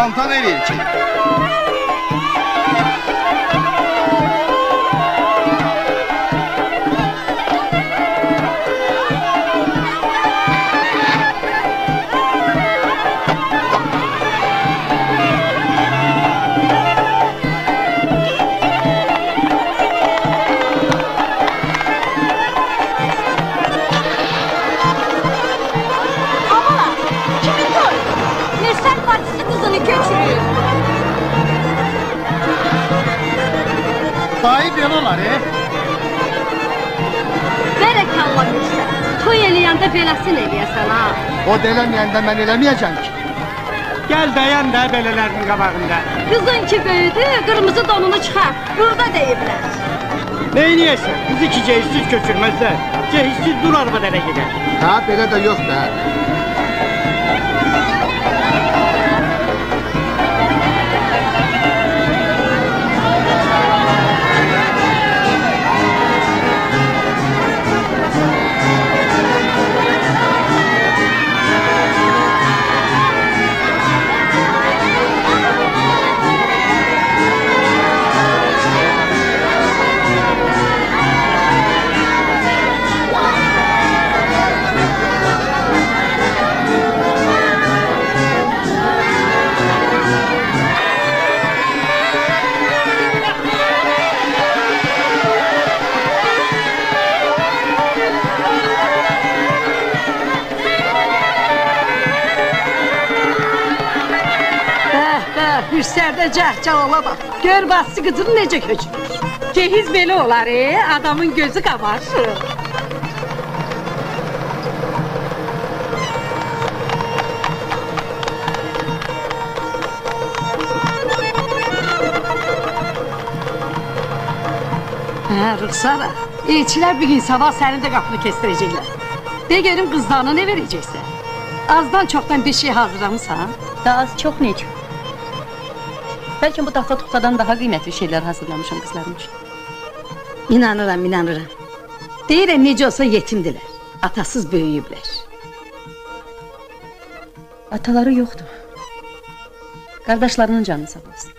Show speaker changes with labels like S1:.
S1: tantan eləyir ki.
S2: Dayı belə olar,
S3: Bərəkallah Mürsəl, toy eləyəndə beləsini eləyəsən, ha?
S2: O eləməyəndə mən eləməyəcəm ki. Gəl dayan da belələrinin qabağında.
S3: Qızın ki böyüdü, qırmızı donunu çıxar, burada deyiblər.
S2: Neyniyəsən? Bizi ki cehizsiz köçürməzlər. Cehizsiz dur araba dərə gedər.
S1: Ha, belə də yox da.
S3: Mürsəldə cəhcalala bax, gör bastı qızını necə köçürür. Cehiz belə olar, adamın gözü qamaşır. Rıxsara, elçilər bir gün sabah sənin də qapını kestirəcəklər. De görüm qızlarına ne verəcəksən? Azdan çoxdan bir şey hazırlamısan?
S4: Daha az çox necə? Bəlkə bu taxta tuxtadan daha qiymətli şeylər hazırlamışam qızlarım üçün.
S3: İnanıram, inanıram. Deyirəm, necə olsa yetimdilər. Atasız böyüyüblər.
S4: Ataları yoxdur. Qardaşlarının canını sağ olsun.